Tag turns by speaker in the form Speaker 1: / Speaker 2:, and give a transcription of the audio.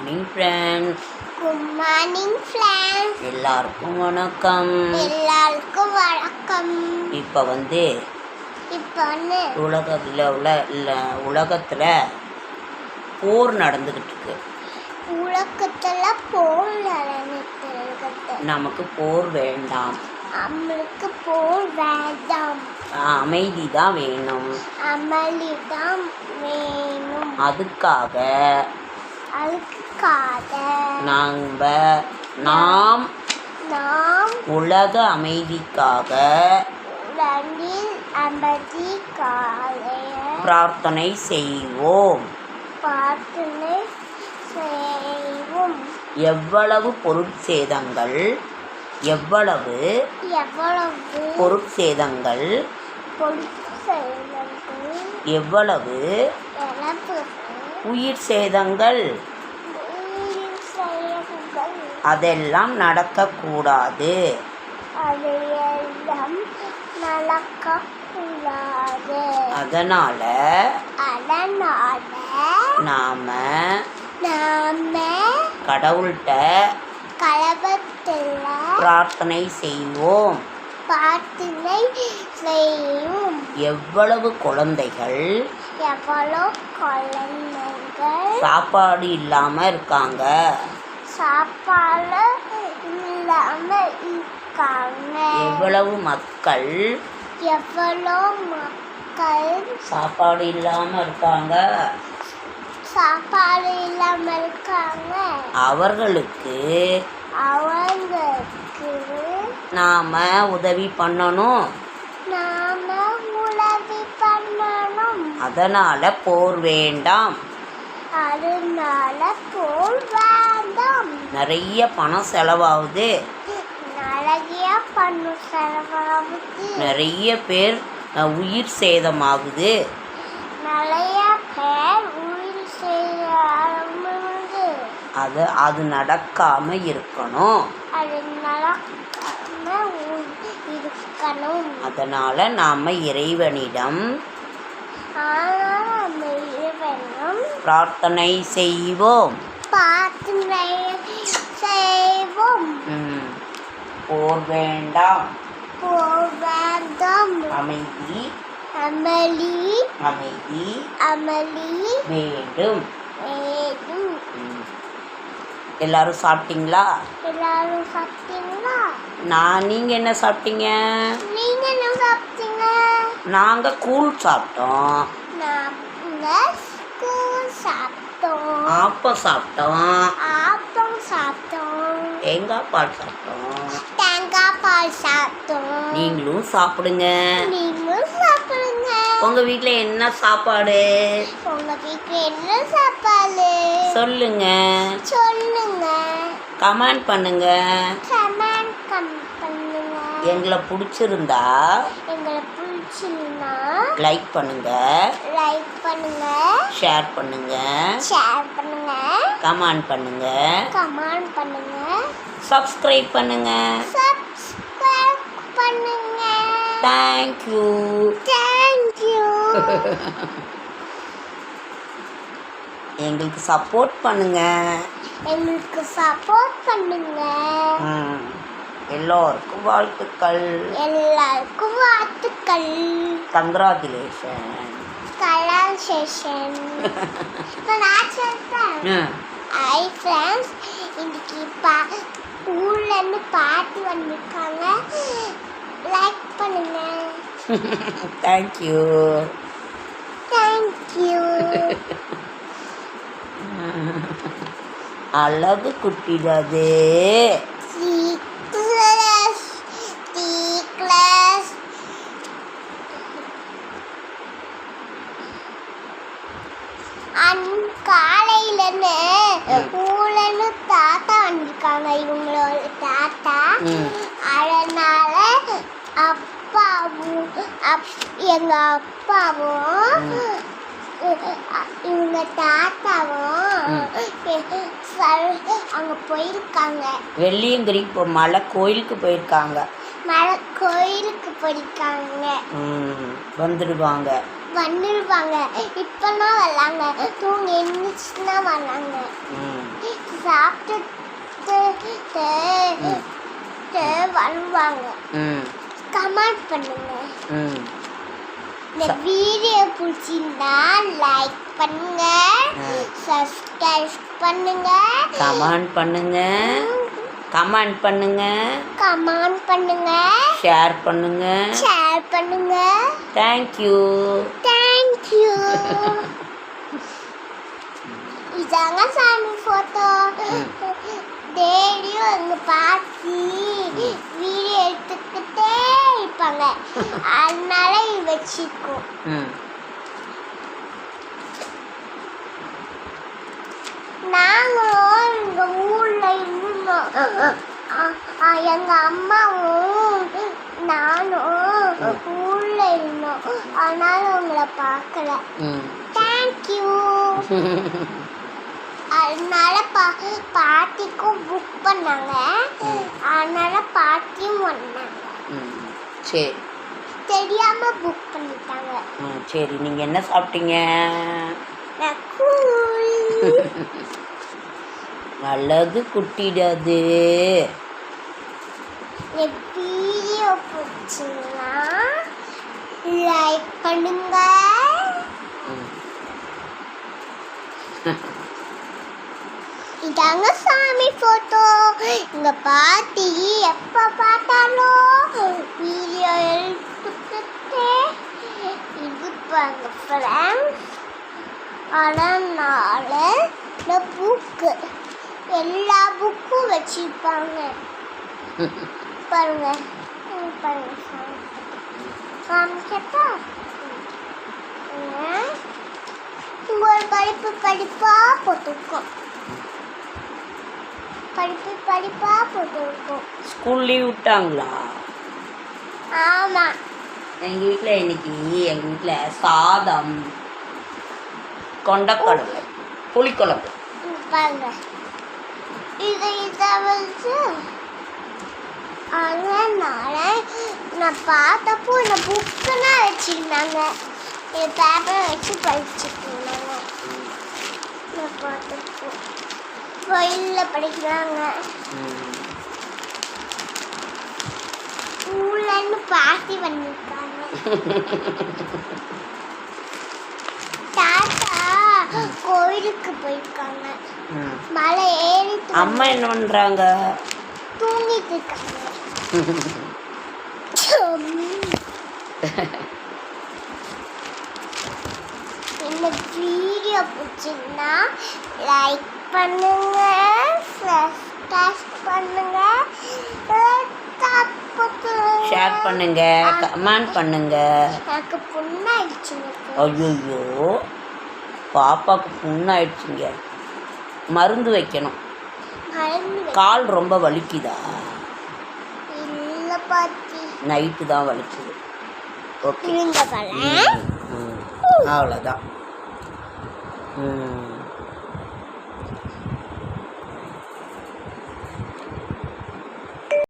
Speaker 1: Morning friends.
Speaker 2: Good morning friends.
Speaker 1: எல்லாருக்கும் வணக்கம். இப்போ வந்து உலகத்தில் போர் நடந்துக்கிட்டு இருக்கு. நமக்கு போர் வேண்டாம்.
Speaker 2: நம்மளுக்கு போர் வேண்டாம்.
Speaker 1: அமைதி தான் வேணும். அதுக்காக நாம் உலக அமைதிக்காக பிரார்த்தனை செய்வோம். எவ்வளவு பொருட்சேதங்கள் எவ்வளவு உயிர் சேதங்கள் அதெல்லாம் நடக்கக்கூடாது. அதனால நாம கடவுள்கிட்ட பிரார்த்தனை செய்வோம். எவ்வளவு குழந்தைகள் சாப்பாடு இல்லாம இருக்காங்க. எவ்வளவு மக்கள் சாப்பாடு இல்லாம இருக்காங்க. அவர்களுக்கு நாம உதவி பண்ணணும். அதனால போர் வேண்டாம். நிறைய பணம் செலவாகுது. நிறைய பேர் உயிர் சேதமாகுது. அது நடக்காம இருக்கணும். அதனால நாம இறைவனிடம் பிரார்த்தனை செய்வோம். போர் வேண்டாம். அமைதி வேண்டும். எல்லாரும் சாப்பிட்டீங்களா? நீங்க என்ன சாப்பிட்டீங்க? நாங்க கூழ் சாப்பிட்டோம். ஆப்பம் சாப்பிட்டோம். தேங்காய் பால் சாப்பிட்டோம். நீங்களும் சாப்பிடுங்க. உங்க வீட்ல என்ன சாப்பாடு? சொல்லுங்க. கமெண்ட் பண்ணுங்க. எங்களை பிடிச்சிருந்தா லைக் பண்ணுங்க. ஷேர் பண்ணுங்க. கமெண்ட் பண்ணுங்க. சப்ஸ்கிரைப் பண்ணுங்க. தேங்க்யூ. எங்களுக்கு சப்போர்ட் பண்ணுங்க. எல்லோருக்கும் வாழ்த்துக்கள். கங்க்ராச்சுலேஷன்.
Speaker 2: ஹாய் ஃப்ரெண்ட்ஸ், இன்னைக்கு ஊர்ல இருந்து பாட்டி வந்திருக்காங்க. லைக் பண்ணுங்க.
Speaker 1: தேங்க்யூ. அழகு குட்டிடாது.
Speaker 2: காலையில ஊர்ல தாத்தா வந்திருக்காங்க. இவங்களோட தாத்தா. அதனால எங்க அப்பாவும் இவங்க தாத்தாவும் அங்க போயிருக்காங்க.
Speaker 1: வெள்ளியங்கிரி மலை கோயிலுக்கு போயிருக்காங்க. வந்துடுவாங்க.
Speaker 2: இப்பதான் வராங்க. தூங்கி எழுந்துச்சுன்னா வராங்க. சாப்பிட்டு வருவாங்க.
Speaker 1: ம்
Speaker 2: கமெண்ட் பண்ணுங்க.
Speaker 1: ம்
Speaker 2: இந்த வீடியோ பிடிச்சிருந்தா லைக் பண்ணுங்க, சப்ஸ்கிரைப் பண்ணுங்க,
Speaker 1: கமெண்ட் பண்ணுங்க, கமெண்ட் பண்ணுங்க,
Speaker 2: கமெண்ட் பண்ணுங்க,
Speaker 1: ஷேர் பண்ணுங்க.
Speaker 2: ஷேர் பண்ணுங்க.
Speaker 1: தேங்க்யூ.
Speaker 2: தேங்க்யூ. இதாங்க சாமி ஃபோட்டோ. டெய்லியும் எங்க பாட்டி வீடியோ எடுத்துக்கிட்டே இருப்பாங்க, அதனால இது வச்சிருக்கோம்.
Speaker 1: ம்
Speaker 2: நாங்களும் எங்க ஊர்ல இருந்தோம். எங்க அம்மாவும் நானும் ஊர்ல இருந்தோம், அதனால உங்களை பார்க்கல.
Speaker 1: ம்
Speaker 2: தேங்க்யூ. அதனால பாட்டிக்கும் புக் பண்ணாங்க, அதனால பாட்டியும் வந்தாங்க.
Speaker 1: ம் சரி.
Speaker 2: தெரியாம புக் பண்ணிட்டாங்க.
Speaker 1: ம் சரி. நீங்கள் என்ன சாப்பிட்டீங்க? அழகு குட்டிடாது.
Speaker 2: வீடியோ பிடிச்சிங்கன்னா லைக் பண்ணுங்க. இதாங்க சாமி போட்டோ. எங்க பாட்டி எப்ப பார்த்தாலும் வீடியோ எடுத்துக்கிட்டே இருப்பாங்க ஃப்ரெண்ட்ஸ். அதனால இந்த புக்கு எல்லா புக்கும் வச்சிருப்பாங்க. பாருங்க பாருங்க காமிச்சா ஒரு படிப்பா போட்டிருக்கோம். படிப்பா போட்டிருக்கோம்.
Speaker 1: ஸ்கூல் லீவ் விட்டாங்களா?
Speaker 2: ஆமா.
Speaker 1: எங்கள் வீட்டில் எங்கள் வீட்டில் சாதம், கொண்டக்கடலை, புளிக்குழம்பு.
Speaker 2: பாருங்க இதை வச்சு அதனால நான் பார்த்தப்போ இந்த புக்கெல்லாம் வச்சுருந்தாங்க, பேப்பரை வச்சு படிச்சுட்டு இருந்தாங்க. நான் பார்த்தப்போ வயலில் படிக்கிறாங்க. ஊர்லன்னு பாட்டி பண்ணிருக்காங்க. தாத்தா கோயிலுக்கு போயிருக்காங்க, மலை ஏறி.
Speaker 1: அம்மா என்ன பண்ணுறாங்க?
Speaker 2: தூங்கிட்டு இருக்காங்க. இந்த வீடியோ பிடிச்சிருந்தா லைக் பண்ணுங்க, சப்ஸ்கிரைப் பண்ணுங்க,
Speaker 1: ஷேர் பண்ணுங்க, கமெண்ட் பண்ணுங்க.
Speaker 2: எனக்கு புண்ணாயிடுச்சுங்க.
Speaker 1: ஐயோ, பாப்பாவுக்கு புண்ணாயிடுச்சுங்க. மருந்து வைக்கணும். கால் ரொம்ப வலிக்குதா?
Speaker 2: இல்லை பாட்டி,
Speaker 1: நைட்டு தான் வலிக்குது. ஓகே,
Speaker 2: அவ்வளோதான்.
Speaker 1: ம்